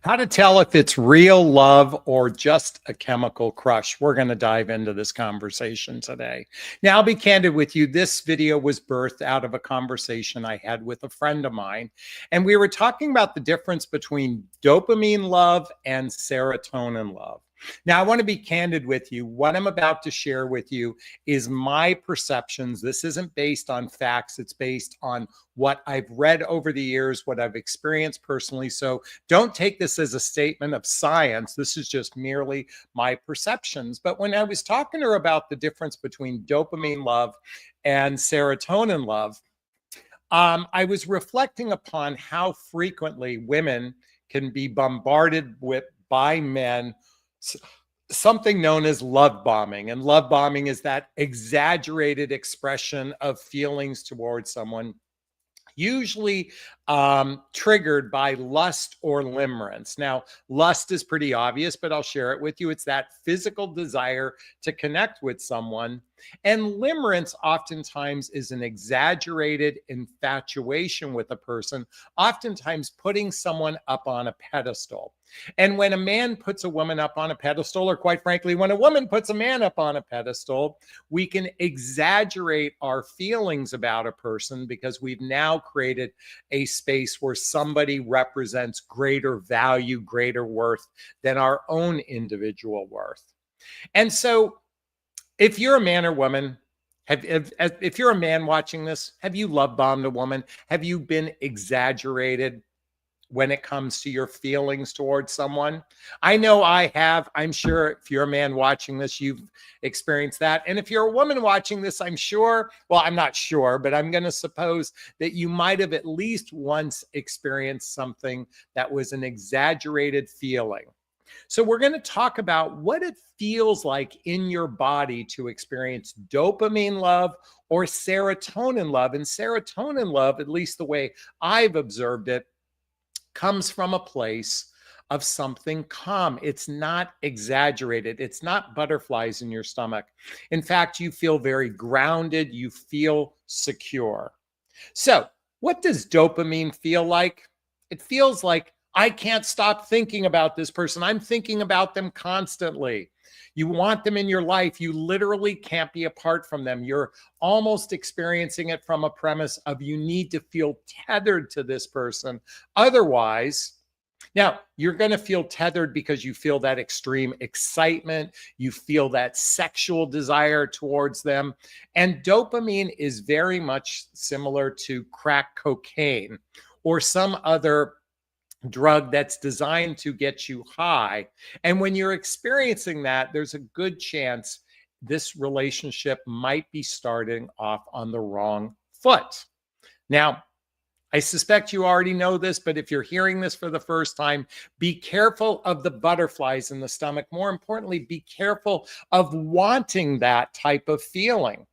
How to tell if it's real love or just a chemical crush. We're going to dive into this conversation today. Now, I'll be candid with you. This video was birthed out of a conversation I had with a friend of mine. And we were talking about the difference between dopamine love and serotonin love. Now, I want to be candid with you. What I'm about to share with you is my perceptions. This isn't based on facts. It's based on what I've read over the years, what I've experienced personally. So don't take this as a statement of science. This is just merely my perceptions. But when I was talking to her about the difference between dopamine love and serotonin love, I was reflecting upon how frequently women can be bombarded with by men something known as love bombing. And love bombing is that exaggerated expression of feelings towards someone, usually triggered by lust or limerence. Now, lust is pretty obvious, but I'll share it with you. It's that physical desire to connect with someone. And limerence oftentimes is an exaggerated infatuation with a person, oftentimes putting someone up on a pedestal. And when a man puts a woman up on a pedestal, or quite frankly, when a woman puts a man up on a pedestal, we can exaggerate our feelings about a person because we've now created a space where somebody represents greater value, greater worth than our own individual worth. And so if you're a man or woman, if you're a man watching this, have you love bombed a woman? Have you been exaggerated when it comes to your feelings towards someone? I know I have. I'm sure if you're a man watching this, you've experienced that. And if you're a woman watching this, I'm sure, well, I'm not sure, but I'm going to suppose that you might have at least once experienced something that was an exaggerated feeling. So we're going to talk about what it feels like in your body to experience dopamine love or serotonin love. And serotonin love, at least the way I've observed it, comes from a place of something calm. It's not exaggerated. It's not butterflies in your stomach. In fact, you feel very grounded. You feel secure. So, what does dopamine feel like? It feels like I can't stop thinking about this person. I'm thinking about them constantly. You want them in your life. You literally can't be apart from them. You're almost experiencing it from a premise of you need to feel tethered to this person. Otherwise, now you're going to feel tethered because you feel that extreme excitement. You feel that sexual desire towards them. And dopamine is very much similar to crack cocaine or some other drug that's designed to get you high. And when you're experiencing that, there's a good chance this relationship might be starting off on the wrong foot. Now, I suspect you already know this, but if you're hearing this for the first time, be careful of the butterflies in the stomach. More importantly, be careful of wanting that type of feeling.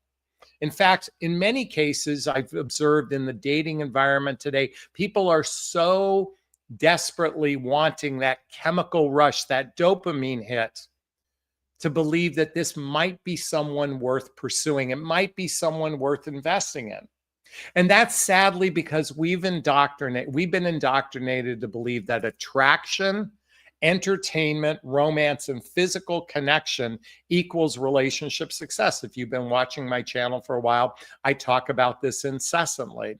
In fact, in many cases, I've observed in the dating environment today, people are so desperately wanting that chemical rush, that dopamine hit, to believe that this might be someone worth pursuing. It might be someone worth investing in. And that's sadly because we've been indoctrinated to believe that attraction, entertainment, romance, and physical connection equals relationship success. If you've been watching my channel for a while, I talk about this incessantly.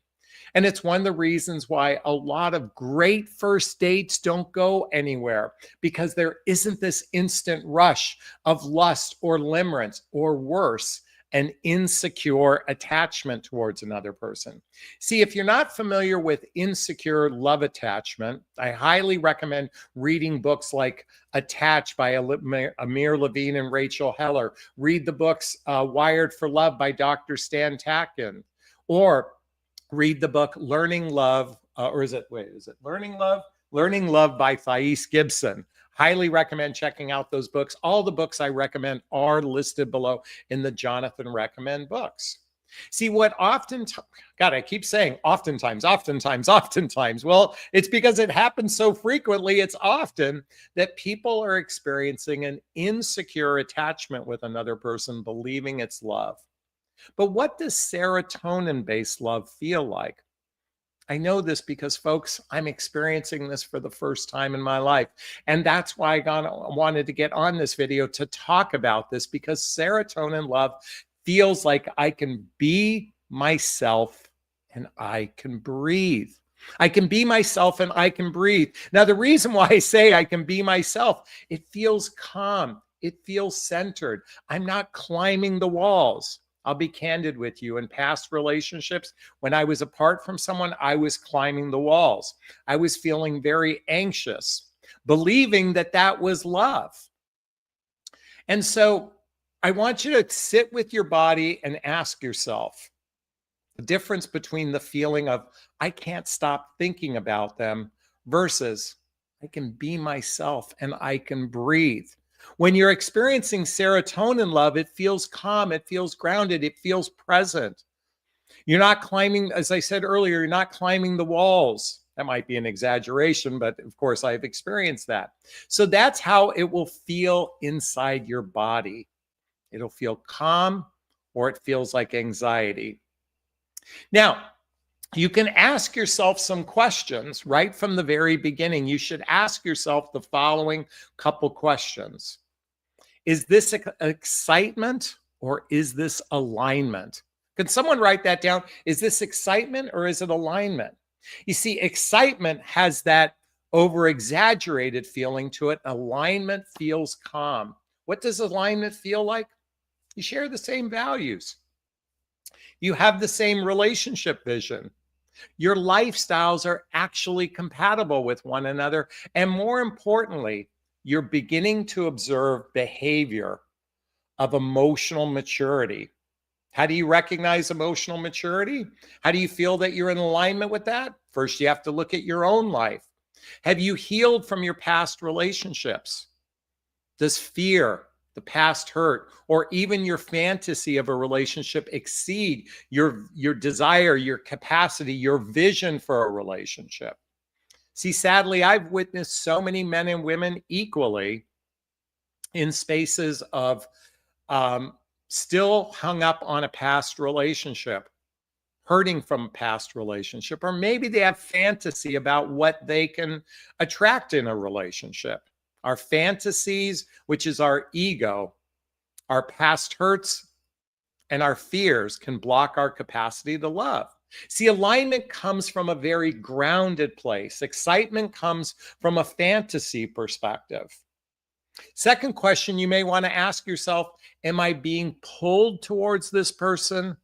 And it's one of the reasons why a lot of great first dates don't go anywhere, because there isn't this instant rush of lust or limerence, or worse, an insecure attachment towards another person. See, if you're not familiar with insecure love attachment, I highly recommend reading books like Attached by Amir Levine and Rachel Heller. Read the books Wired for Love by Dr. Stan Tatkin, or read the book Learning Love, Learning Love? Learning Love by Thais Gibson. Highly recommend checking out those books. All the books I recommend are listed below in the Jonathan Recommend books. See, what God, I keep saying oftentimes. Well, it's because it happens so frequently, it's often that people are experiencing an insecure attachment with another person, believing it's love. But what does serotonin-based love feel like? I know this because, folks, I'm experiencing this for the first time in my life. And that's why wanted to get on this video to talk about this, because serotonin love feels like I can be myself and I can breathe. I can be myself and I can breathe. Now, the reason why I say I can be myself, it feels calm. It feels centered. I'm not climbing the walls. I'll be candid with you. In past relationships, when I was apart from someone, I was climbing the walls. I was feeling very anxious, believing that that was love. And so I want you to sit with your body and ask yourself the difference between the feeling of I can't stop thinking about them versus I can be myself and I can breathe. When you're experiencing serotonin love, it feels calm, it feels grounded, it feels present. You're not climbing, as I said earlier, you're not climbing the walls. That might be an exaggeration, but of course I've experienced that. So that's how it will feel inside your body. It'll feel calm, or it feels like anxiety. Now, you can ask yourself some questions right from the very beginning. You should ask yourself the following couple questions. Is this excitement or is this alignment? Can someone write that down? Is this excitement or is it alignment? You see, excitement has that over-exaggerated feeling to it. Alignment feels calm. What does alignment feel like? You share the same values. You have the same relationship vision. Your lifestyles are actually compatible with one another. And more importantly, you're beginning to observe behavior of emotional maturity. How do you recognize emotional maturity? How do you feel that you're in alignment with that? First, you have to look at your own life. Have you healed from your past relationships? Does fear, the past hurt, or even your fantasy of a relationship exceed your desire, your capacity, your vision for a relationship? See, sadly, I've witnessed so many men and women equally in spaces of still hung up on a past relationship, hurting from a past relationship, or maybe they have fantasy about what they can attract in a relationship. Our fantasies, which is our ego, our past hurts, and our fears can block our capacity to love. See, alignment comes from a very grounded place. Excitement comes from a fantasy perspective. Second question you may want to ask yourself, am I being pulled towards this person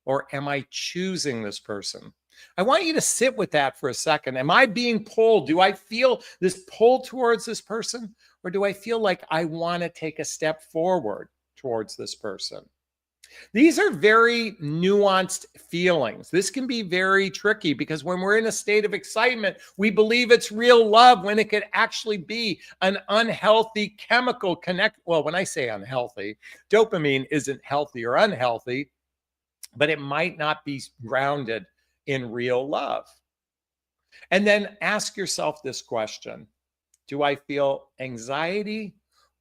or am I choosing this person? I want you to sit with that for a second. Am I being pulled? Do I feel this pull towards this person? Or do I feel like I want to take a step forward towards this person? These are very nuanced feelings. This can be very tricky because when we're in a state of excitement, we believe it's real love when it could actually be an unhealthy chemical connect. Well, when I say unhealthy, dopamine isn't healthy or unhealthy, but it might not be grounded in real love. And then ask yourself this question. Do I feel anxiety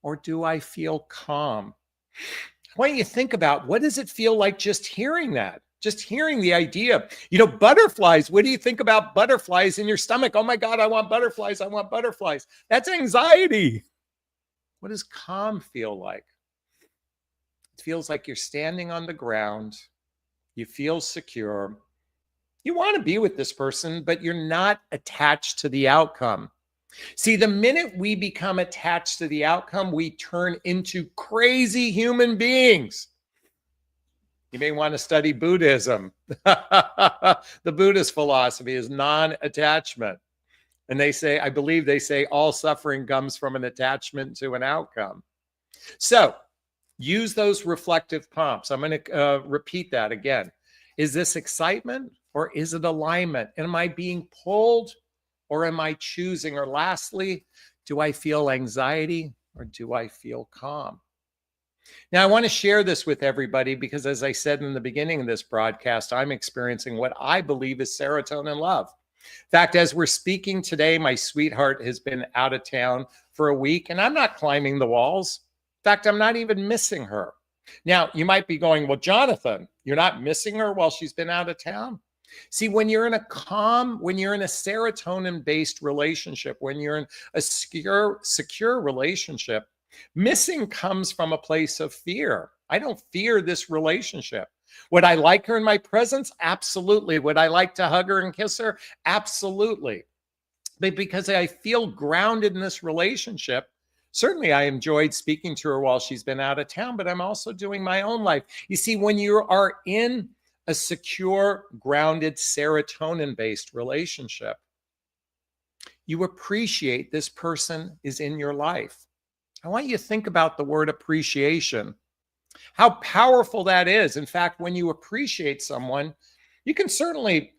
or do I feel calm? I want you to think about, what does it feel like just hearing that? Just hearing the idea. You know, butterflies. What do you think about butterflies in your stomach? Oh my God, I want butterflies. I want butterflies. That's anxiety. What does calm feel like? It feels like you're standing on the ground. You feel secure. You want to be with this person, but you're not attached to the outcome. See, the minute we become attached to the outcome, we turn into crazy human beings. You may want to study Buddhism. The Buddhist philosophy is non-attachment. And they say, I believe they say, all suffering comes from an attachment to an outcome. So use those reflective prompts. I'm going to repeat that again. Is this excitement or is it alignment? Am I being pulled or am I choosing? Or lastly, do I feel anxiety or do I feel calm? Now, I want to share this with everybody because, as I said in the beginning of this broadcast, I'm experiencing what I believe is serotonin love. In fact, as we're speaking today, my sweetheart has been out of town for a week and I'm not climbing the walls. In fact, I'm not even missing her. Now, you might be going, well, Jonathan, you're not missing her while she's been out of town? See, when you're in a calm, when you're in a serotonin-based relationship, when you're in a secure relationship, missing comes from a place of fear. I don't fear this relationship. Would I like her in my presence? Absolutely. Would I like to hug her and kiss her? Absolutely. But because I feel grounded in this relationship, certainly I enjoyed speaking to her while she's been out of town, but I'm also doing my own life. You see, when you are in a secure, grounded, serotonin-based relationship, you appreciate this person is in your life. I want you to think about the word appreciation, how powerful that is. In fact, when you appreciate someone, you can certainly,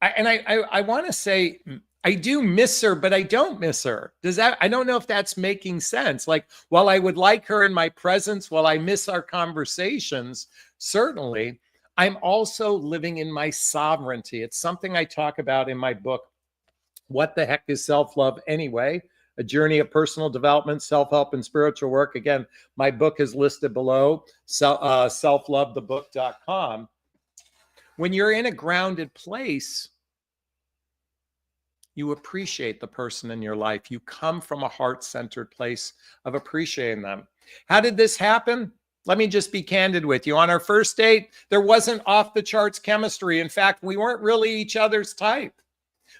I want to say, I do miss her, but I don't miss her. I don't know if that's making sense. Like, while I would like her in my presence, while I miss our conversations, certainly, I'm also living in my sovereignty. It's something I talk about in my book, What the Heck is Self-Love Anyway? A Journey of Personal Development, Self-Help, and Spiritual Work. Again, my book is listed below, selflovethebook.com. When you're in a grounded place, you appreciate the person in your life. You come from a heart-centered place of appreciating them. How did this happen? Let me just be candid with you. On our first date, there wasn't off-the-charts chemistry. In fact, we weren't really each other's type.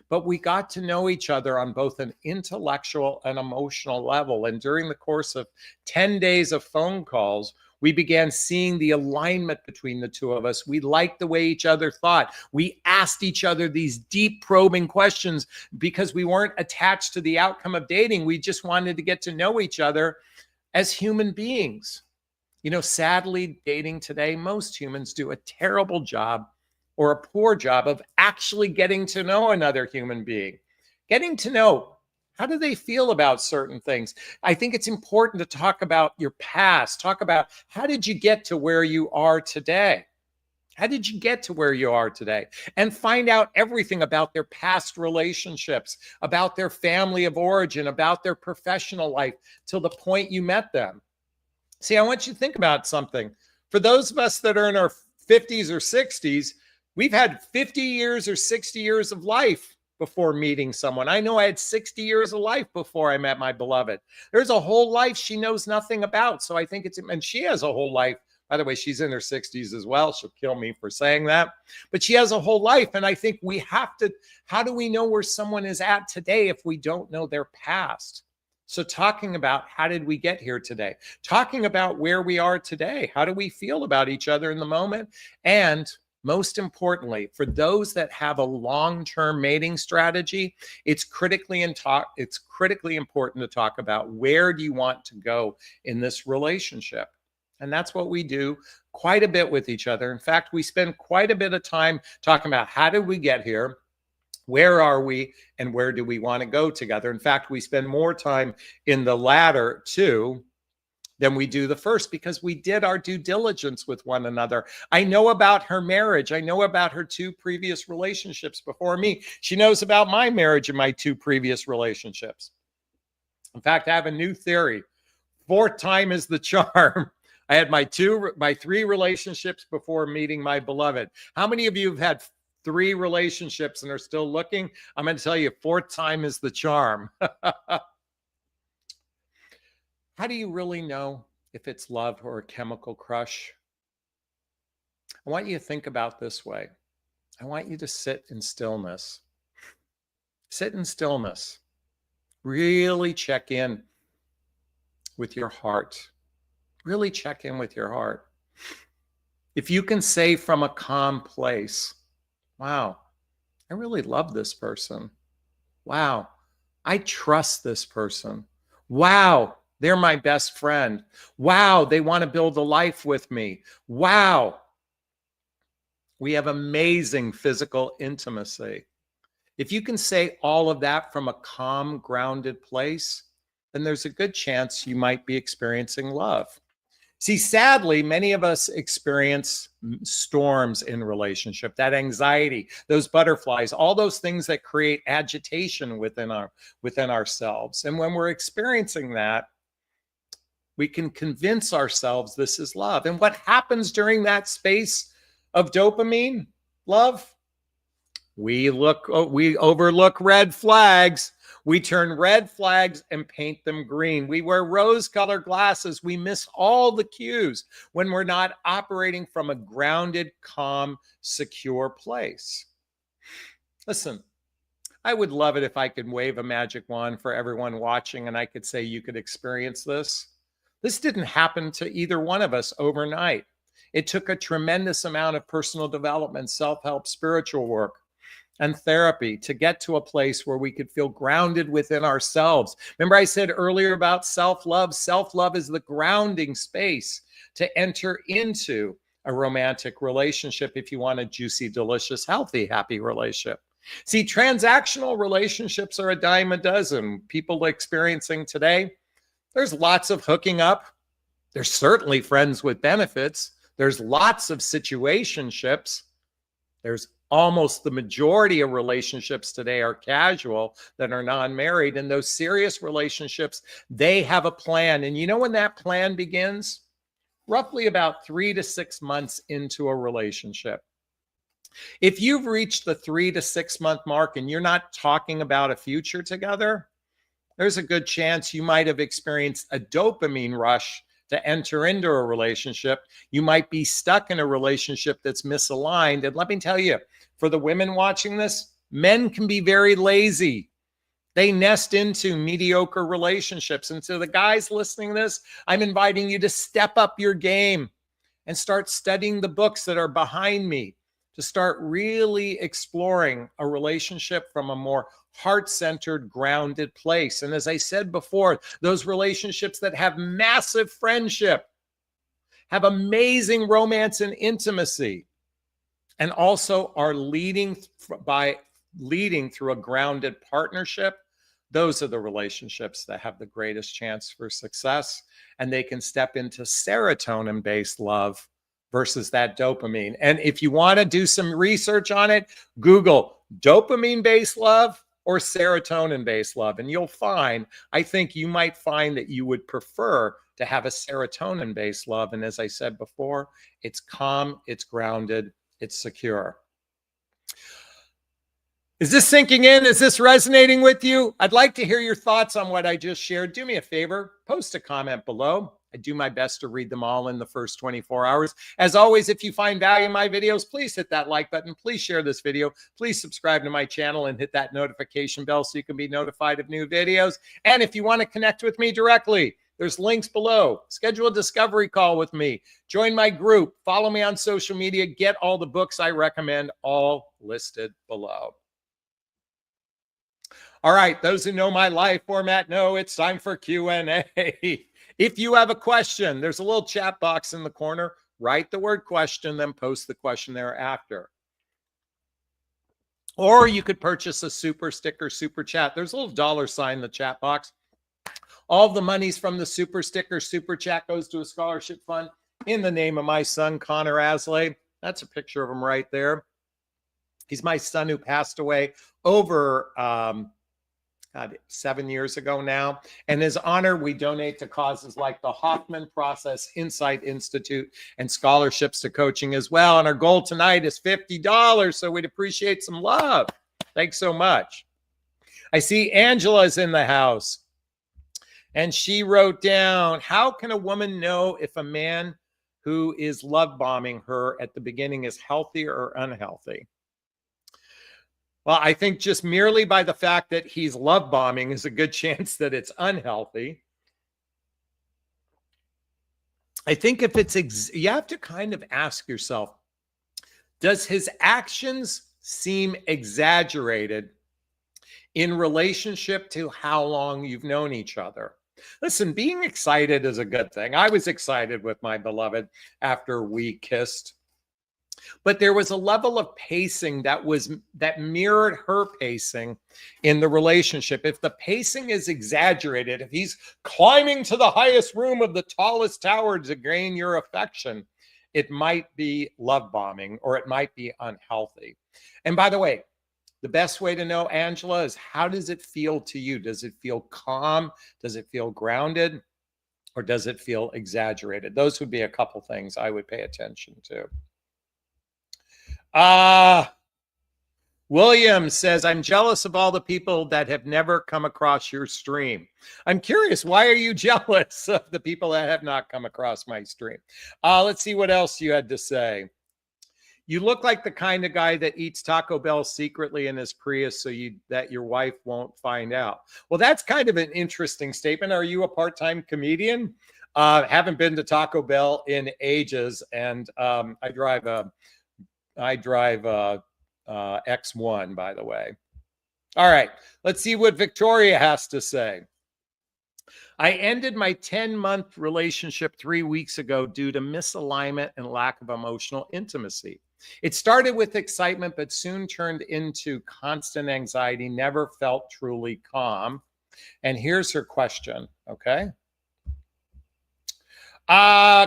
But we got to know each other on both an intellectual and emotional level. And during the course of 10 days of phone calls, we began seeing the alignment between the two of us. We liked the way each other thought. We asked each other these deep probing questions because we weren't attached to the outcome of dating. We just wanted to get to know each other as human beings. You know, sadly, dating today, most humans do a terrible job or a poor job of actually getting to know another human being, getting to know, how do they feel about certain things? I think it's important to talk about your past, talk about, how did you get to where you are today? How did you get to where you are today? And find out everything about their past relationships, about their family of origin, about their professional life till the point you met them. See, I want you to think about something. For those of us that are in our 50s or 60s, we've had 50 years or 60 years of life before meeting someone. I know I had 60 years of life before I met my beloved. There's a whole life she knows nothing about. So I think and she has a whole life. By the way, she's in her 60s as well. She'll kill me for saying that. But she has a whole life. And I think we have to, how do we know where someone is at today if we don't know their past? So talking about, how did we get here today? Talking about where we are today. How do we feel about each other in the moment? And most importantly, for those that have a long-term mating strategy, it's critically important to talk about, where do you want to go in this relationship? And that's what we do quite a bit with each other. In fact, we spend quite a bit of time talking about, how did we get here? Where are we, and where do we want to go together? In fact, we spend more time in the latter two than we do the first, because we did our due diligence with one another. I know about her marriage. I know about her 2 previous relationships before me. She knows about my marriage and my 2 previous relationships. In fact, I have a new theory. 4th time is the charm. I had my 3 relationships before meeting my beloved. How many of you have had 3 relationships and are still looking? I'm going to tell you, 4th time is the charm. How do you really know if it's love or a chemical crush? I want you to think about this way. I want you to sit in stillness. Sit in stillness. Really check in with your heart. Really check in with your heart. If you can say from a calm place, wow, I really love this person. Wow, I trust this person. Wow, they're my best friend. Wow, they want to build a life with me. Wow, we have amazing physical intimacy. If you can say all of that from a calm, grounded place, then there's a good chance you might be experiencing love. See, sadly, many of us experience storms in relationship, that anxiety, those butterflies, all those things that create agitation within ourselves. And when we're experiencing that, we can convince ourselves this is love. And what happens during that space of dopamine, love? We overlook red flags. We turn red flags and paint them green. We wear rose-colored glasses. We miss all the cues when we're not operating from a grounded, calm, secure place. Listen, I would love it if I could wave a magic wand for everyone watching and I could say you could experience this. This didn't happen to either one of us overnight. It took a tremendous amount of personal development, self-help, spiritual work, and therapy to get to a place where we could feel grounded within ourselves. Remember, I said earlier about self-love. Self-love is the grounding space to enter into a romantic relationship if you want a juicy, delicious, healthy, happy relationship. See, transactional relationships are a dime a dozen. People experiencing today, there's lots of hooking up. There's certainly friends with benefits. There's lots of situationships. There's almost the majority of relationships today are casual that are non-married. And those serious relationships, they have a plan. And you know when that plan begins? Roughly about 3 to 6 months into a relationship. If you've reached the 3 to 6 month mark and you're not talking about a future together, there's a good chance you might have experienced a dopamine rush to enter into a relationship. You might be stuck in a relationship that's misaligned. And let me tell you, for the women watching this, men can be very lazy. They nest into mediocre relationships. And so the guys listening to this, I'm inviting you to step up your game and start studying the books that are behind me, to start really exploring a relationship from a more heart-centered, grounded place. And as I said before, those relationships that have massive friendship, have amazing romance and intimacy, and also are leading through a grounded partnership, those are the relationships that have the greatest chance for success. And they can step into serotonin-based love versus that dopamine. And if you want to do some research on it, Google dopamine-based love or serotonin-based love. And you'll find, I think you might find that you would prefer to have a serotonin-based love. And as I said before, it's calm, it's grounded, it's secure. Is this sinking in? Is this resonating with you? I'd like to hear your thoughts on what I just shared. Do me a favor, post a comment below. I do my best to read them all in the first 24 hours. As always, if you find value in my videos, please hit that like button. Please share this video. Please subscribe to my channel and hit that notification bell so you can be notified of new videos. And if you want to connect with me directly, there's links below. Schedule a discovery call with me. Join my group. Follow me on social media. Get all the books I recommend, all listed below. All right, those who know my live format know it's time for Q&A. If you have a question, there's a little chat box in the corner. Write the word question, then post the question thereafter. Or you could purchase a super sticker, super chat. There's a little dollar sign in the chat box. All the monies from the super sticker, super chat goes to a scholarship fund in the name of my son, Connor Aslay. That's a picture of him right there. He's my son who passed away over 7 years ago now. And in his honor, we donate to causes like the Hoffman Process Insight Institute and scholarships to coaching as well. And our goal tonight is $50. So we'd appreciate some love. Thanks so much. I see Angela's in the house. And she wrote down, how can a woman know if a man who is love bombing her at the beginning is healthy or unhealthy? Well, I think just merely by the fact that he's love bombing is a good chance that it's unhealthy. I think if it's, you have to kind of ask yourself, does his actions seem exaggerated in relationship to how long you've known each other? Listen, being excited is a good thing. I was excited with my beloved after we kissed. But there was a level of pacing that mirrored her pacing in the relationship. If the pacing is exaggerated, if he's climbing to the highest room of the tallest tower to gain your affection, it might be love bombing or it might be unhealthy. And by the way, the best way to know, Angela, is how does it feel to you? Does it feel calm? Does it feel grounded? Or does it feel exaggerated? Those would be a couple things I would pay attention to. William says, I'm jealous of all the people that have never come across your stream. I'm curious, why are you jealous of the people that have not come across my stream? Let's see what else you had to say. You look like the kind of guy that eats Taco Bell secretly in his Prius so that your wife won't find out. Well, that's kind of an interesting statement. Are you a part-time comedian? Haven't been to Taco Bell in ages, and I drive X1, by the way. All right, let's see what Victoria has to say. I ended my 10-month relationship 3 weeks ago due to misalignment and lack of emotional intimacy. It started with excitement, but soon turned into constant anxiety, never felt truly calm. And here's her question, okay?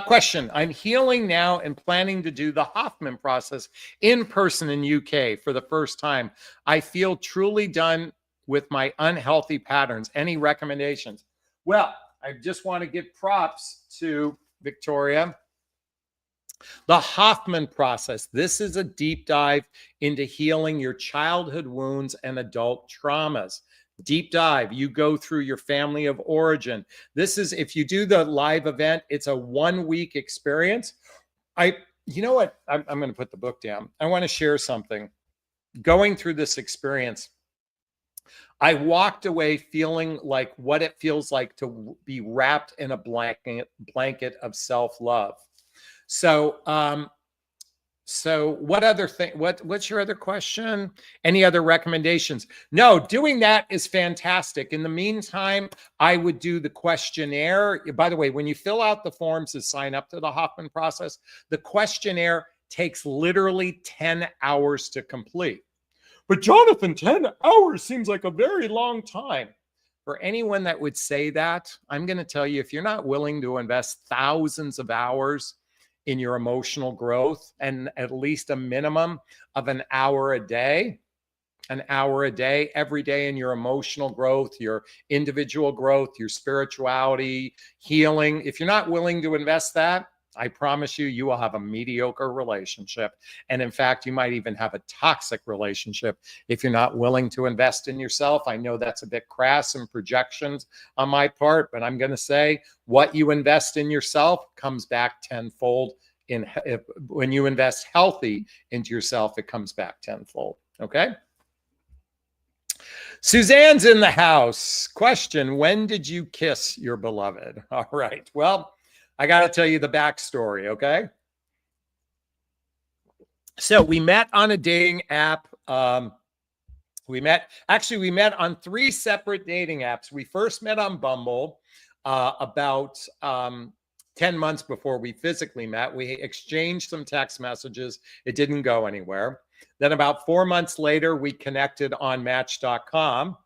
Question. I'm healing now and planning to do the Hoffman process in person in UK for the first time. I feel truly done with my unhealthy patterns. Any recommendations? Well, I just want to give props to Victoria. The Hoffman process. This is a deep dive into healing your childhood wounds and adult traumas. Deep dive. You go through your family of origin. This is, if you do the live event, it's a 1-week experience. You know what? I'm going to put the book down. I want to share something. Going through this experience, I walked away feeling like what it feels like to be wrapped in a blanket of self-love. So, what other thing? What's your other question? Any other recommendations? No, doing that is fantastic. In the meantime, I would do the questionnaire. By the way, when you fill out the forms to sign up to the Hoffman process, the questionnaire takes literally 10 hours to complete. But Jonathan, 10 hours seems like a very long time. For anyone that would say that, I'm going to tell you, if you're not willing to invest thousands of hours in your emotional growth and at least a minimum of an hour a day, every day in your emotional growth, your individual growth, your spirituality, healing, if you're not willing to invest that, I promise you, you will have a mediocre relationship. And in fact, you might even have a toxic relationship if you're not willing to invest in yourself. I know that's a bit crass and projections on my part, but I'm going to say what you invest in yourself comes back tenfold. When you invest healthy into yourself, it comes back tenfold. Okay. Suzanne's in the house. Question: when did you kiss your beloved? All right. Well, I got to tell you the backstory, okay? So we met on a dating app. We met on 3 separate dating apps. We first met on Bumble about 10 months before we physically met. We exchanged some text messages. It didn't go anywhere. Then about 4 months later, we connected on Match.com.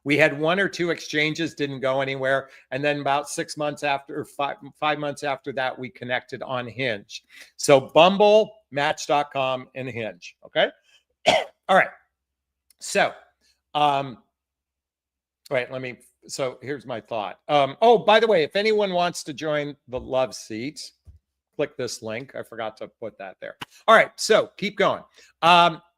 We had 1 or 2 exchanges, didn't go anywhere. And then about 6 months after, 5 months after that, we connected on Hinge. So Bumble, Match.com, and Hinge. Okay. All right. So, so here's my thought. Oh, by the way, if anyone wants to join the Love Seat, click this link. I forgot to put that there. All right, so keep going.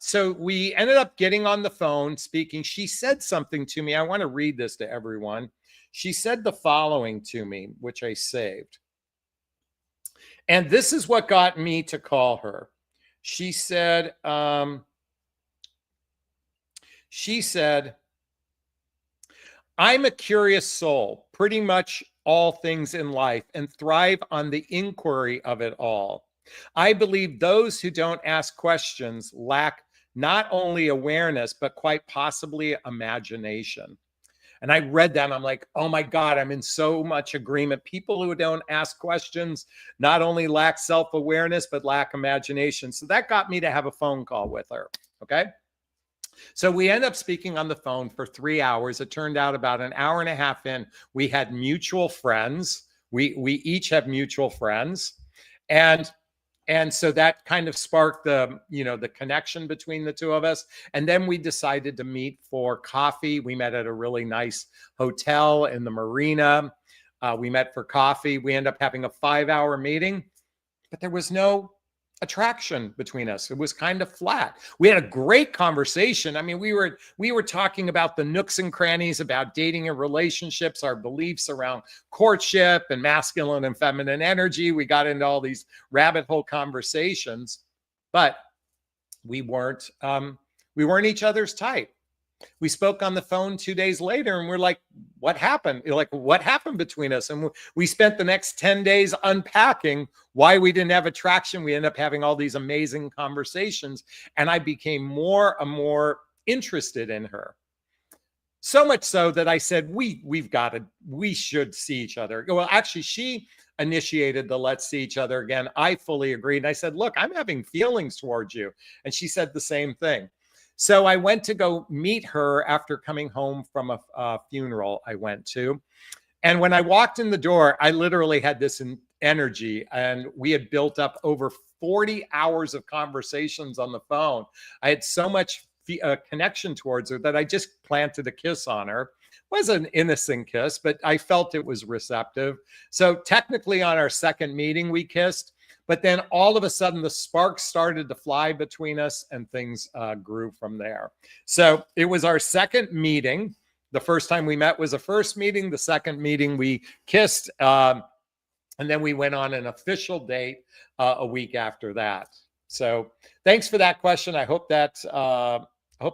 So we ended up getting on the phone, speaking. She said something to me. I want to read this to everyone. She said the following to me, which I saved. And this is what got me to call her. She said, I'm a curious soul, pretty much all things in life, and thrive on the inquiry of it all. I believe those who don't ask questions lack not only awareness, but quite possibly imagination. And I read that and I'm like, oh my God, I'm in so much agreement. People who don't ask questions not only lack self-awareness, but lack imagination. So that got me to have a phone call with her. Okay. So we end up speaking on the phone for 3 hours. It turned out about an hour and a half in, we had mutual friends. We each have mutual friends. And so that kind of sparked the connection between the two of us. And then we decided to meet for coffee. We met at a really nice hotel in the marina. We met for coffee. We ended up having a 5-hour meeting, but there was no attraction between us. It was kind of flat. We had a great conversation. I mean, we were talking about the nooks and crannies about dating and relationships, our beliefs around courtship and masculine and feminine energy. We got into all these rabbit hole conversations, but we weren't each other's type. We spoke on the phone 2 days later and we're like, what happened? You're like, what happened between us? And we spent the next 10 days unpacking why we didn't have attraction. We ended up having all these amazing conversations. And I became more and more interested in her. So much so that I said, we should see each other. Well, actually, she initiated the let's see each other again. I fully agreed. And I said, look, I'm having feelings towards you. And she said the same thing. So I went to go meet her after coming home from a funeral I went to. And when I walked in the door, I literally had this energy, and we had built up over 40 hours of conversations on the phone. I had so much connection towards her that I just planted a kiss on her. It was an innocent kiss, but I felt it was receptive. So technically on our second meeting, we kissed. But then all of a sudden, the sparks started to fly between us and things grew from there. So it was our second meeting. The first time we met was a first meeting. The second meeting, we kissed. And then we went on an official date a week after that. So thanks for that question. I hope that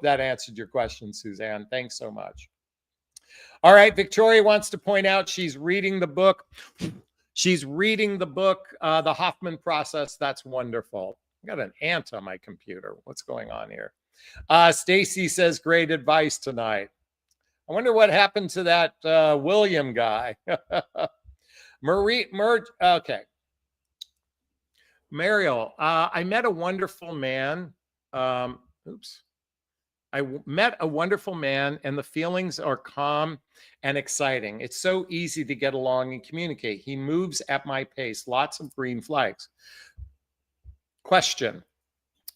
answered your question, Suzanne. Thanks so much. All right. Victoria wants to point out she's reading the book. She's reading the book, The Hoffman Process. That's wonderful. I got an ant on my computer. What's going on here? Stacy says, great advice tonight. I wonder what happened to that William guy. Okay. Mariel, I met a wonderful man. I met a wonderful man and the feelings are calm and exciting. It's so easy to get along and communicate. He moves at my pace. Lots of green flags. Question.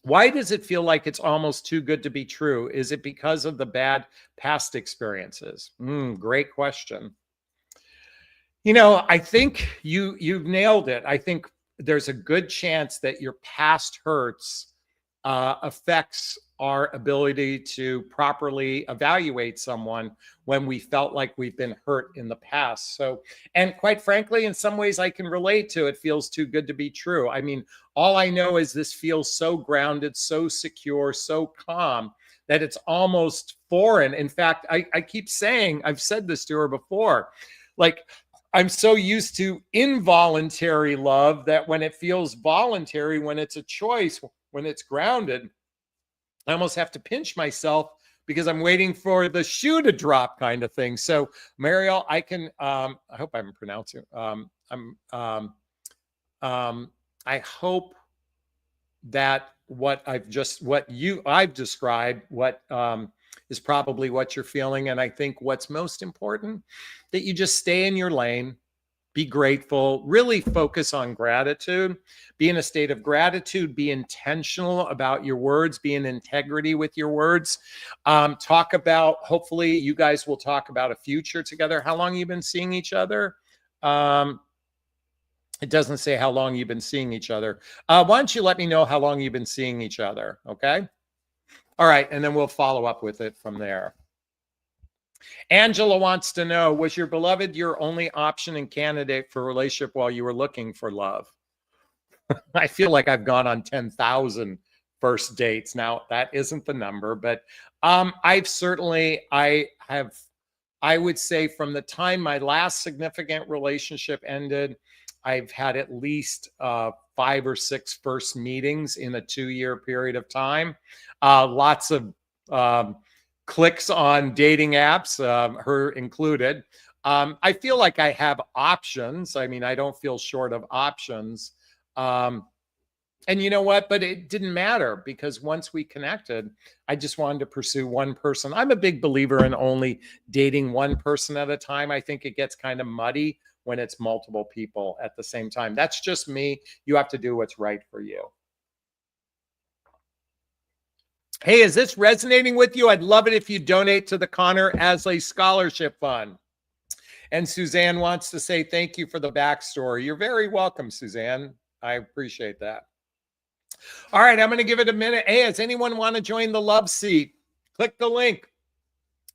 Why does it feel like it's almost too good to be true? Is it because of the bad past experiences? Great question. You know, I think you've nailed it. I think there's a good chance that your past hurts affects our ability to properly evaluate someone when we felt like we've been hurt in the past. So, and quite frankly, in some ways I can relate to it feels too good to be true. I mean, all I know is this feels so grounded, so secure, so calm that it's almost foreign. In fact, I keep saying, I've said this to her before, like, I'm so used to involuntary love that when it feels voluntary, when it's a choice, when it's grounded, I almost have to pinch myself because I'm waiting for the shoe to drop kind of thing. So Mariel, I can, I hope I'm pronouncing, I hope that I've described, is probably what you're feeling. And I think what's most important, that you just stay in your lane, be grateful, really focus on gratitude, be in a state of gratitude, be intentional about your words, be in integrity with your words. Talk about, hopefully you guys will talk about a future together. How long you've been seeing each other? It doesn't say how long you've been seeing each other. Why don't you let me know how long you've been seeing each other, okay? All right, and then we'll follow up with it from there. Angela wants to know, was your beloved your only option and candidate for a relationship while you were looking for love? I feel like I've gone on 10,000 first dates. Now, that isn't the number, but I would say from the time my last significant relationship ended, I've had at least 5 or 6 first meetings in a 2-year period of time. Lots of clicks on dating apps, her included. I feel like I have options. I mean, I don't feel short of options. And you know what? But it didn't matter because once we connected, I just wanted to pursue one person. I'm a big believer in only dating one person at a time. I think it gets kind of muddy when it's multiple people at the same time. That's just me. You have to do what's right for you. Hey, is this resonating with you? I'd love it if you donate to the Connor Aslay Scholarship Fund. And Suzanne wants to say thank you for the backstory. You're very welcome, Suzanne. I appreciate that. All right, I'm going to give it a minute. Hey, does anyone want to join the love seat? Click the link.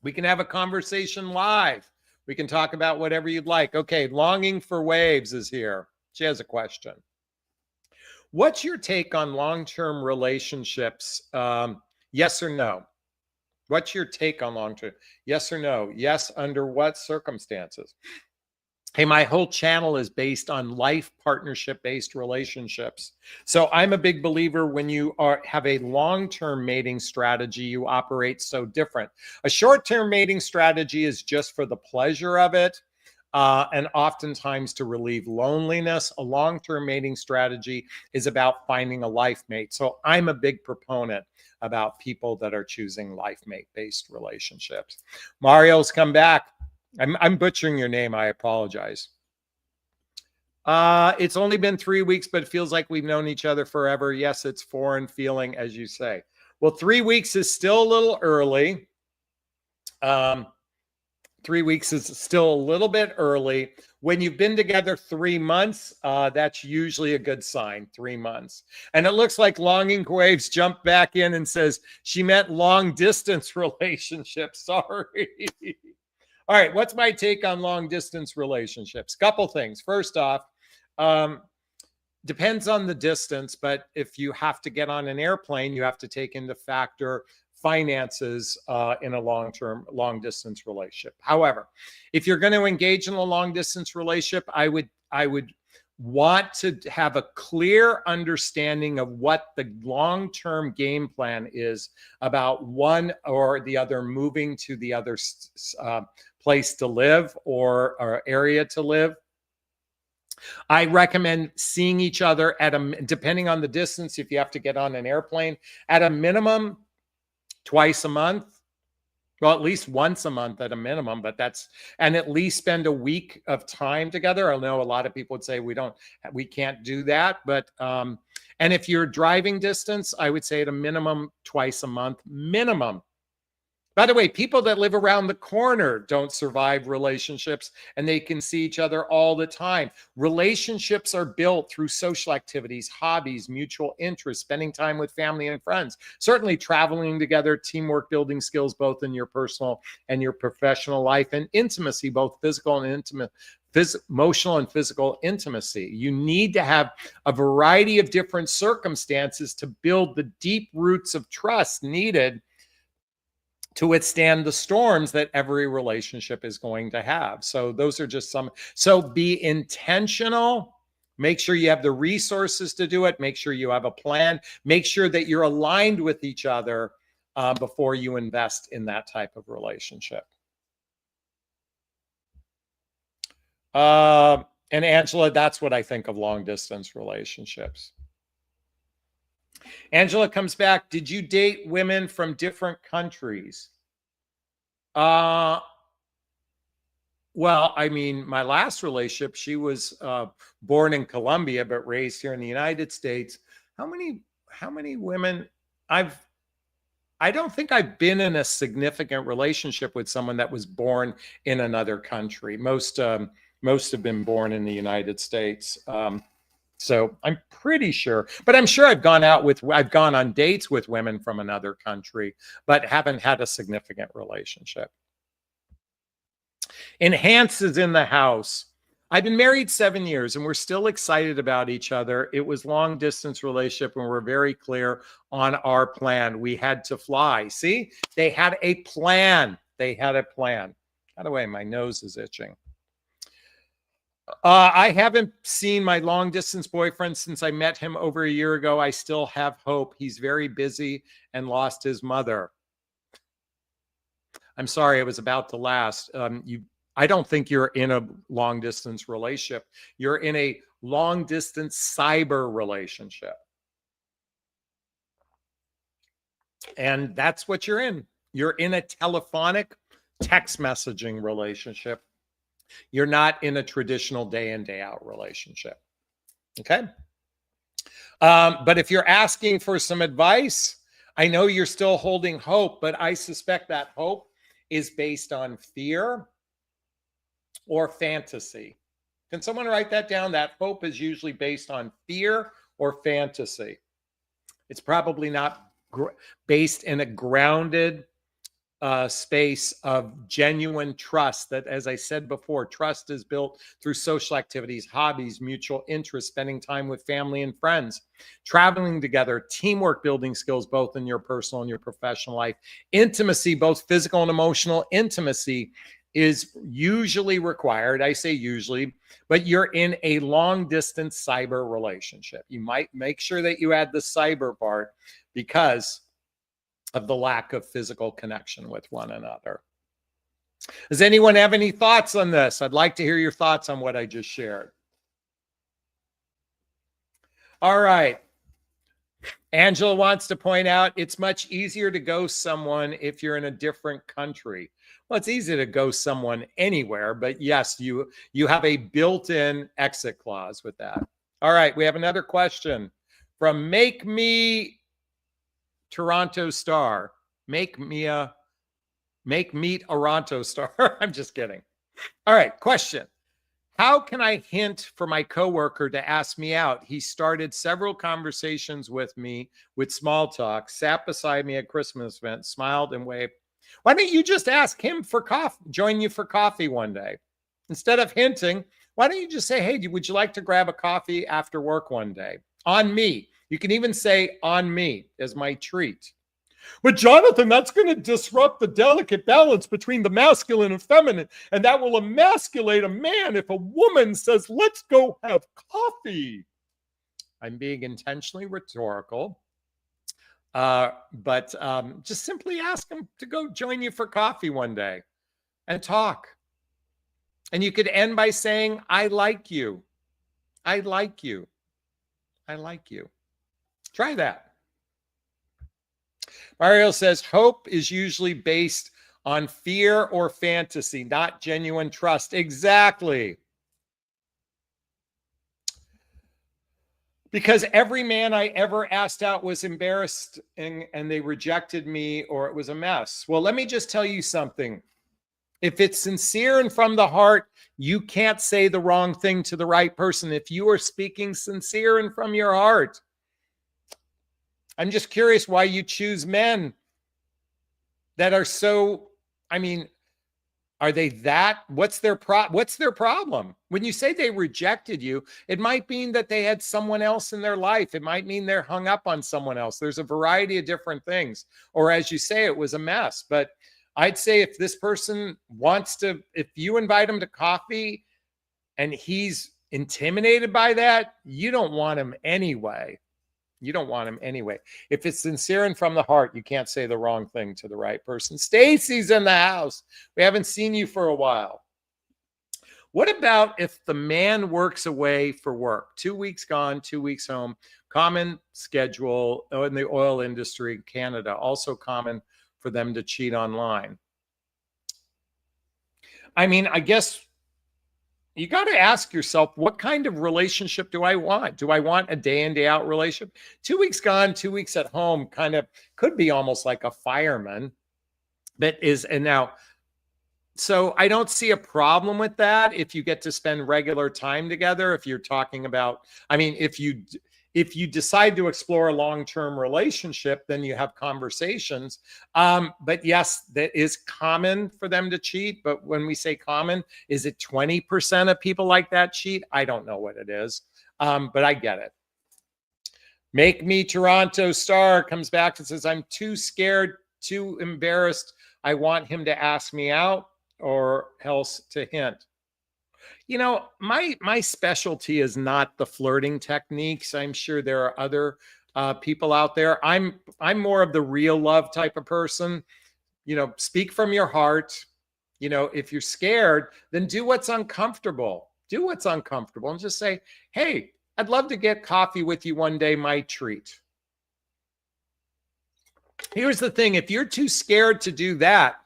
We can have a conversation live. We can talk about whatever you'd like. Okay, Longing for Waves is here. She has a question. What's your take on long-term relationships? Yes or no? What's your take on long-term? Yes or no? Yes, under what circumstances? Hey, my whole channel is based on life partnership-based relationships. So I'm a big believer when you have a long-term mating strategy, you operate so different. A short-term mating strategy is just for the pleasure of it. And oftentimes to relieve loneliness. A long-term mating strategy is about finding a life mate. So I'm a big proponent about people that are choosing life mate-based relationships. Mario's come back. I'm butchering your name. I apologize. It's only been 3 weeks, but it feels like we've known each other forever. Yes, it's foreign feeling, as you say. Well, 3 weeks is still a little early. 3 weeks is still a little bit early. When you've been together 3 months, that's usually a good sign, 3 months. And it looks like Longing Waves jumped back in and says she meant long distance relationships. Sorry. All right, what's my take on long distance relationships? Couple things. First off, depends on the distance, but if you have to get on an airplane, you have to take into factor finances in a long distance relationship. However, if you're going to engage in a long distance relationship, I would want to have a clear understanding of what the long-term game plan is about one or the other moving to the other place to live or area to live. I recommend seeing each other depending on the distance, if you have to get on an airplane, at a minimum twice a month. Well, at least once a month at a minimum, and at least spend a week of time together. I know a lot of people would say we can't do that, but and if you're driving distance, I would say at a minimum twice a month, minimum. By the way, people that live around the corner don't survive relationships, and they can see each other all the time. Relationships are built through social activities, hobbies, mutual interests, spending time with family and friends, certainly traveling together, teamwork, building skills, both in your personal and your professional life, and intimacy, both physical and intimate, emotional and physical intimacy. You need to have a variety of different circumstances to build the deep roots of trust needed to withstand the storms that every relationship is going to have. So those are just some. So be intentional. Make sure you have the resources to do it. Make sure you have a plan. Make sure that you're aligned with each other before you invest in that type of relationship. And Angela, that's what I think of long distance relationships. Angela comes back. Did you date women from different countries? Well, I mean, my last relationship, she was born in Colombia but raised here in the United States. How many women? I don't think I've been in a significant relationship with someone that was born in another country. Most have been born in the United States. So I'm pretty sure, but I'm sure I've gone on dates with women from another country, but haven't had a significant relationship. Enhance is in the house. I've been married 7 years and we're still excited about each other. It was long distance relationship and we're very clear on our plan. We had to fly. See, they had a plan. By the way, my nose is itching. I haven't seen my long distance boyfriend since I met him over a year ago. I still have hope. He's very busy and lost his mother. I'm sorry, it was about to last. I don't think you're in a long distance relationship. You're in a long distance cyber relationship. And that's what you're in. You're in a telephonic text messaging relationship. You're not in a traditional day in, day out relationship. Okay. But if you're asking for some advice, I know you're still holding hope, but I suspect that hope is based on fear or fantasy. Can someone write that down? That hope is usually based on fear or fantasy. It's probably not based in a grounded space of genuine trust that, as I said before, trust is built through social activities, hobbies, mutual interests, spending time with family and friends, traveling together, teamwork, building skills, both in your personal and your professional life, intimacy, both physical and emotional intimacy is usually required. I say usually, but you're in a long distance cyber relationship. You might make sure that you add the cyber part because of the lack of physical connection with one another. Does anyone have any thoughts on this? I'd like to hear your thoughts on what I just shared. All right. Angela wants to point out it's much easier to ghost someone if you're in a different country. Well, it's easy to ghost someone anywhere, but yes, you have a built-in exit clause with that. All right, we have another question from Make Me Toronto Star. Make Meet Toronto Star. I'm just kidding. All right, question. How can I hint for my coworker to ask me out? He started several conversations with me with small talk, sat beside me at Christmas event, smiled and waved. Why don't you just ask him for coffee, join you for coffee one day? Instead of hinting, why don't you just say, hey, would you like to grab a coffee after work one day? On me. You can even say on me as my treat. But Jonathan, that's going to disrupt the delicate balance between the masculine and feminine, and that will emasculate a man if a woman says, let's go have coffee. I'm being intentionally rhetorical, but just simply ask him to go join you for coffee one day and talk. And you could end by saying, I like you. I like you. I like you. Try that. Mario says, hope is usually based on fear or fantasy, not genuine trust. Exactly. Because every man I ever asked out was embarrassed and they rejected me, or it was a mess. Well, let me just tell you something. If it's sincere and from the heart, you can't say the wrong thing to the right person. If you are speaking sincere and from your heart, I'm just curious why you choose men that are so, I mean, are they that? What's their problem? When you say they rejected you, it might mean that they had someone else in their life. It might mean they're hung up on someone else. There's a variety of different things. Or as you say, it was a mess. But I'd say if this person wants to, if you invite him to coffee and he's intimidated by that, you don't want him anyway. You don't want him anyway. If it's sincere and from the heart, you can't say the wrong thing to the right person. Stacy's in the house. We haven't seen you for a while. What about if the man works away for work? 2 weeks gone, 2 weeks home. Common schedule in the oil industry, Canada. Also common for them to cheat online. I mean, I guess you got to ask yourself, what kind of relationship do I want? Do I want a day in, day out relationship? 2 weeks gone, 2 weeks at home kind of could be almost like a fireman. That is, and now, so I don't see a problem with that if you get to spend regular time together. If you're talking about, I mean, if you decide to explore a long-term relationship, then you have conversations. But yes, that is common for them to cheat. But when we say common, is it 20% of people like that cheat? I don't know what it is, but I get it. Make Me Toronto Star comes back and says, I'm too scared, too embarrassed. I want him to ask me out or else to hint. You know, my specialty is not the flirting techniques. I'm sure there are other people out there. I'm more of the real love type of person. You know, speak from your heart. You know, if you're scared, then do what's uncomfortable. Do what's uncomfortable and just say, hey, I'd love to get coffee with you one day, my treat. Here's the thing. If you're too scared to do that,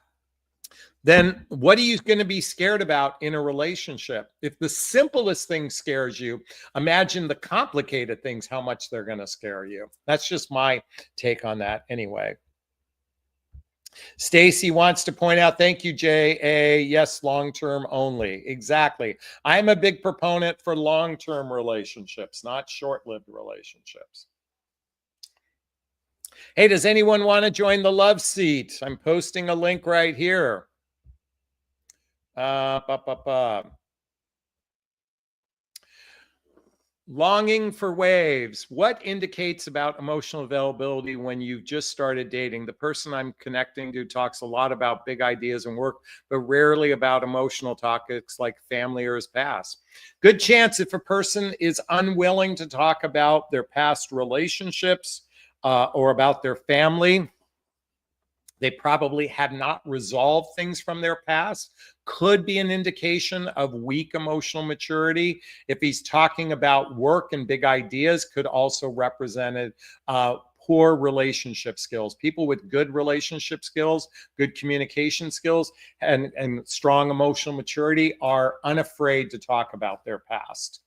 then what are you going to be scared about in a relationship? If the simplest thing scares you, imagine the complicated things, how much they're going to scare you. That's just my take on that anyway. Stacy wants to point out, thank you, J.A. Yes, long-term only. Exactly. I'm a big proponent for long-term relationships, not short-lived relationships. Hey, does anyone want to join the love seat? I'm posting a link right here. Longing for waves. What indicates about emotional availability when you've just started dating? The person I'm connecting to talks a lot about big ideas and work, but rarely about emotional topics like family or his past. Good chance if a person is unwilling to talk about their past relationships or about their family, they probably have not resolved things from their past. Could be an indication of weak emotional maturity. If he's talking about work and big ideas, could also represent poor relationship skills. People with good relationship skills, good communication skills, and strong emotional maturity are unafraid to talk about their past,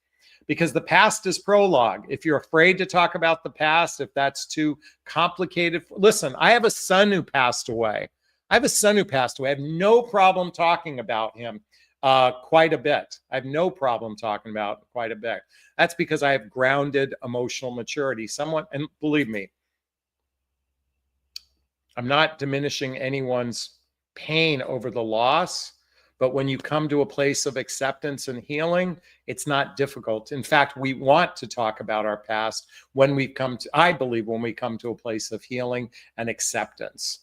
because the past is prologue. If you're afraid to talk about the past, if that's too complicated, listen, I have a son who passed away. I have no problem talking about him quite a bit. I have no problem talking about quite a bit. That's because I have grounded emotional maturity. Someone, and believe me, I'm not diminishing anyone's pain over the loss. But when you come to a place of acceptance and healing, it's not difficult. In fact, we want to talk about our past when we come to, I believe, when we come to a place of healing and acceptance.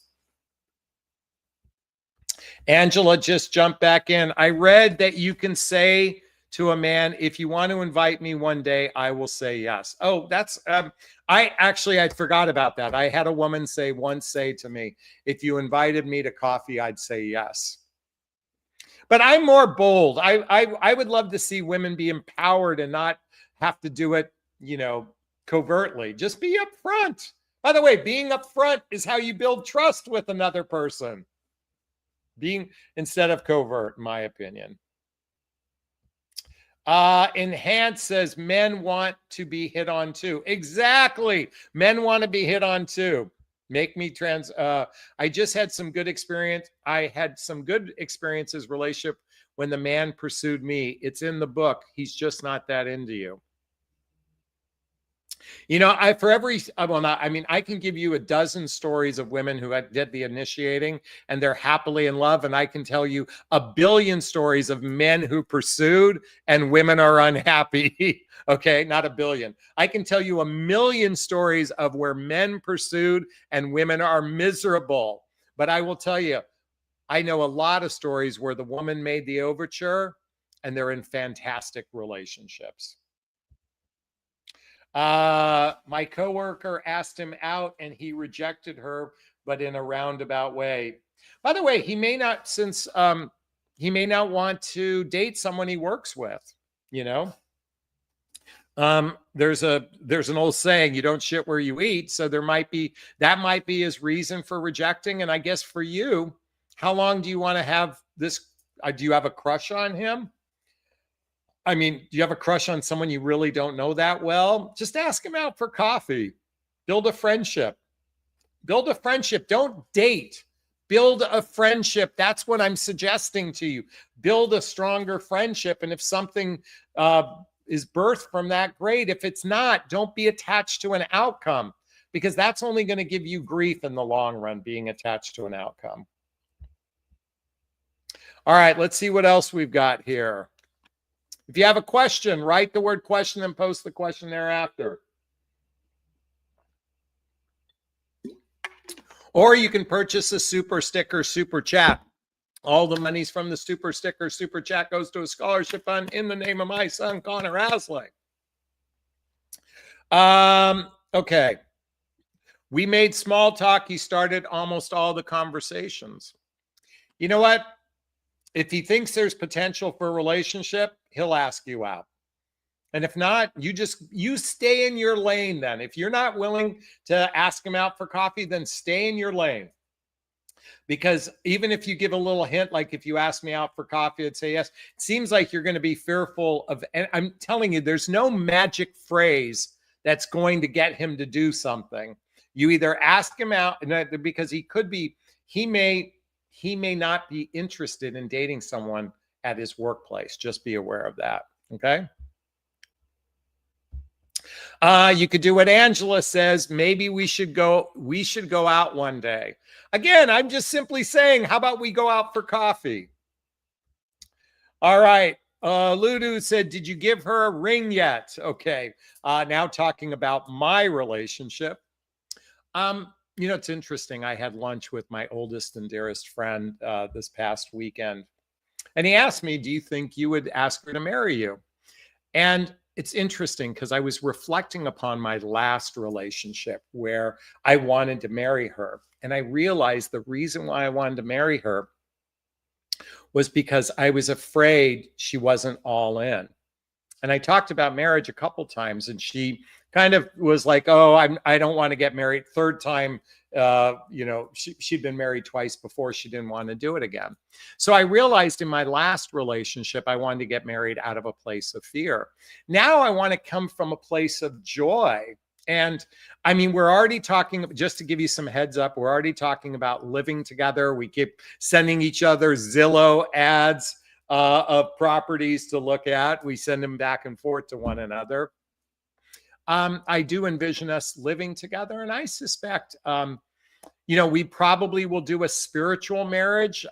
Angela just jumped back in. I read that you can say to a man, if you want to invite me one day, I will say yes. Oh, that's, I forgot about that. I had a woman once say to me, if you invited me to coffee, I'd say yes. But I'm more bold. I would love to see women be empowered and not have to do it, covertly. Just be upfront. By the way, being upfront is how you build trust with another person. Instead of covert, in my opinion. Enhance says men want to be hit on too. Exactly. Men want to be hit on too. Make me trans. I just had some good experience. I had some good experiences relationship when the man pursued me. It's in the book. He's just not that into you. I can give you a dozen stories of women who did the initiating and they're happily in love. And I can tell you a billion stories of men who pursued and women are unhappy. Okay, not a billion. I can tell you a million stories of where men pursued and women are miserable. But I will tell you, I know a lot of stories where the woman made the overture and they're in fantastic relationships. My coworker asked him out and he rejected her, but in a roundabout way. By the way, he may not want to date someone he works with, there's an old saying, you don't shit where you eat. So that might be his reason for rejecting. And I guess for you, how long do you want to have this? Do you have a crush on him? I mean, do you have a crush on someone you really don't know that well? Just ask him out for coffee. Build a friendship. Don't date. Build a friendship. That's what I'm suggesting to you. Build a stronger friendship. And if something is birthed from that, great. If it's not, don't be attached to an outcome, because that's only going to give you grief in the long run, being attached to an outcome. All right, let's see what else we've got here. If you have a question, write the word question and post the question thereafter. Or you can purchase a super sticker, super chat. All the monies from the super sticker, super chat goes to a scholarship fund in the name of my son, Connor Asley. Okay. We made small talk. He started almost all the conversations. You know what? If he thinks there's potential for a relationship, he'll ask you out. And if not, you stay in your lane then. If you're not willing to ask him out for coffee, then stay in your lane. Because even if you give a little hint, like if you ask me out for coffee, I'd say yes. It seems like you're going to be fearful of, and I'm telling you, there's no magic phrase that's going to get him to do something. You either ask him out, because he may not be interested in dating someone at his workplace. Just be aware of that. Okay. You could do what Angela says. Maybe we should go out one day. Again, I'm just simply saying, how about we go out for coffee? All right. Ludu said, did you give her a ring yet? Okay. Now talking about my relationship. You know, it's interesting. I had lunch with my oldest and dearest friend this past weekend. And he asked me, do you think you would ask her to marry you? And it's interesting because I was reflecting upon my last relationship where I wanted to marry her. And I realized the reason why I wanted to marry her was because I was afraid she wasn't all in. And I talked about marriage a couple times, and she kind of was like, "Oh, I don't want to get married." Third time, you know, she'd been married twice before. She didn't want to do it again. So I realized in my last relationship, I wanted to get married out of a place of fear. Now I want to come from a place of joy. And I mean, we're already talking, just to give you some heads up, we're already talking about living together. We keep sending each other Zillow ads of properties to look at. We send them back and forth to one another. I do envision us living together, and I suspect, you know, we probably will do a spiritual marriage.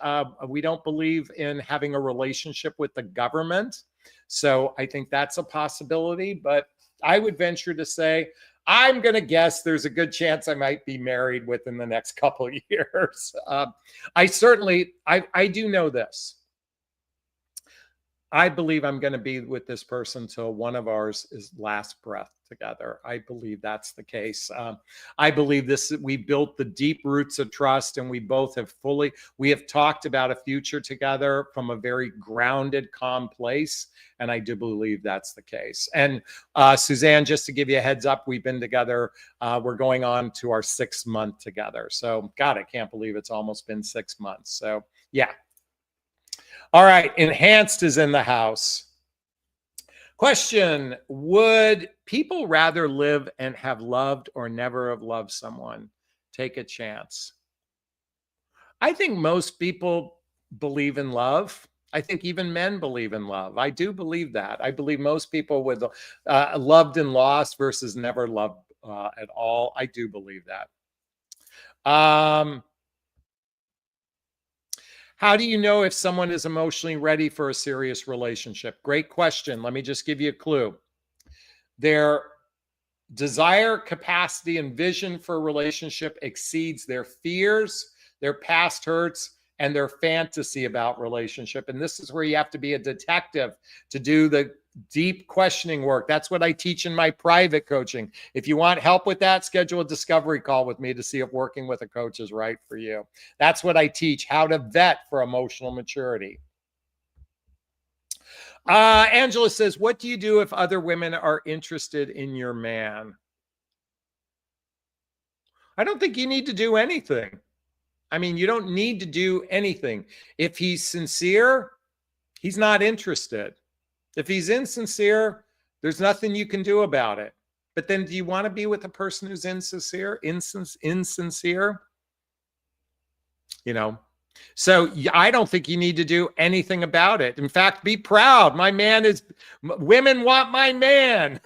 We don't believe in having a relationship with the government. So I think that's a possibility, but I would venture to say, I'm going to guess there's a good chance I might be married within the next couple of years. I do know this. I believe I'm going to be with this person till one of ours is last breath together. I believe that's the case. I believe we built the deep roots of trust, and we both have we have talked about a future together from a very grounded, calm place. And I do believe that's the case. And Suzanne, just to give you a heads up, we've been together. We're going on to our 6th month together. So God, I can't believe it's almost been 6 months. So yeah. All right, Enhanced is in the house. Question, would people rather live and have loved or never have loved someone? Take a chance. I think most people believe in love. I think even men believe in love. I do believe that. I believe most people with loved and lost versus never loved at all. I do believe that. How do you know if someone is emotionally ready for a serious relationship? Great question. Let me just give you a clue. Their desire, capacity, and vision for a relationship exceeds their fears, their past hurts, and their fantasy about relationship. And this is where you have to be a detective to do the deep questioning work. That's what I teach in my private coaching. If you want help with that, schedule a discovery call with me to see if working with a coach is right for you. That's what I teach, how to vet for emotional maturity. Angela says, what do you do if other women are interested in your man? I don't think you need to do anything. I mean, you don't need to do anything. If he's sincere, he's not interested. If he's insincere, there's nothing you can do about it. But then do you want to be with a person who's insincere? You know, so I don't think you need to do anything about it. In fact, be proud. Women want my man.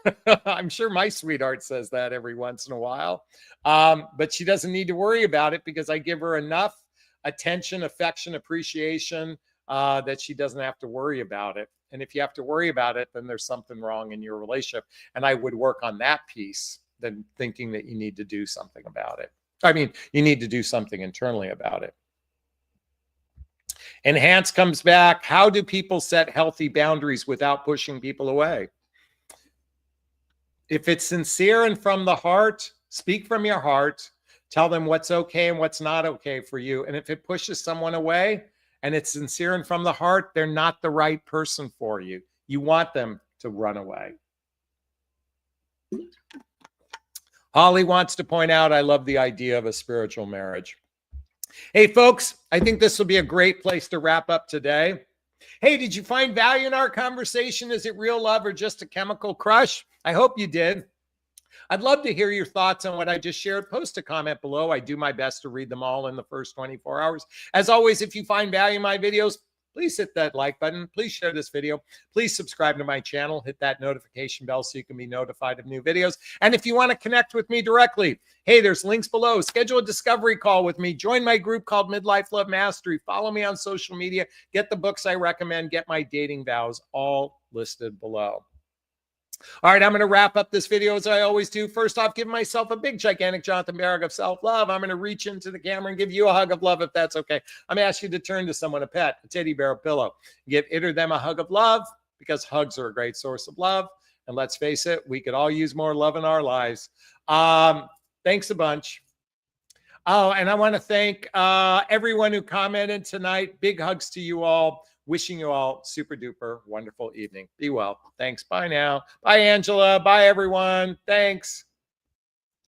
I'm sure my sweetheart says that every once in a while. But she doesn't need to worry about it because I give her enough attention, affection, appreciation that she doesn't have to worry about it. And if you have to worry about it, then there's something wrong in your relationship. And I would work on that piece than thinking that you need to do something about it. I mean, you need to do something internally about it. Enhance comes back. How do people set healthy boundaries without pushing people away? If it's sincere and from the heart, speak from your heart. Tell them what's okay and what's not okay for you. And if it pushes someone away and it's sincere and from the heart, they're not the right person for you. You want them to run away. Holly wants to point out, I love the idea of a spiritual marriage. Hey, folks, I think this will be a great place to wrap up today. Hey, did you find value in our conversation? Is it real love or just a chemical crush? I hope you did. I'd love to hear your thoughts on what I just shared. Post a comment below. I do my best to read them all in the first 24 hours. As always, if you find value in my videos, please hit that like button. Please share this video. Please subscribe to my channel. Hit that notification bell so you can be notified of new videos. And if you want to connect with me directly, hey, there's links below. Schedule a discovery call with me. Join my group called Midlife Love Mastery. Follow me on social media. Get the books I recommend. Get my dating vows, all listed below. All right, I'm going to wrap up this video as I always do. First off, give myself a big, gigantic Jonathan Barrick of self-love. I'm going to reach into the camera and give you a hug of love if that's okay. I'm going to ask you to turn to someone, a pet, a teddy bear, a pillow. Give it or them a hug of love, because hugs are a great source of love. And let's face it, we could all use more love in our lives. Thanks a bunch. Oh, and I want to thank everyone who commented tonight. Big hugs to you all. Wishing you all super duper wonderful evening. Be well. Thanks. Bye now. Bye, Angela. Bye, everyone. Thanks.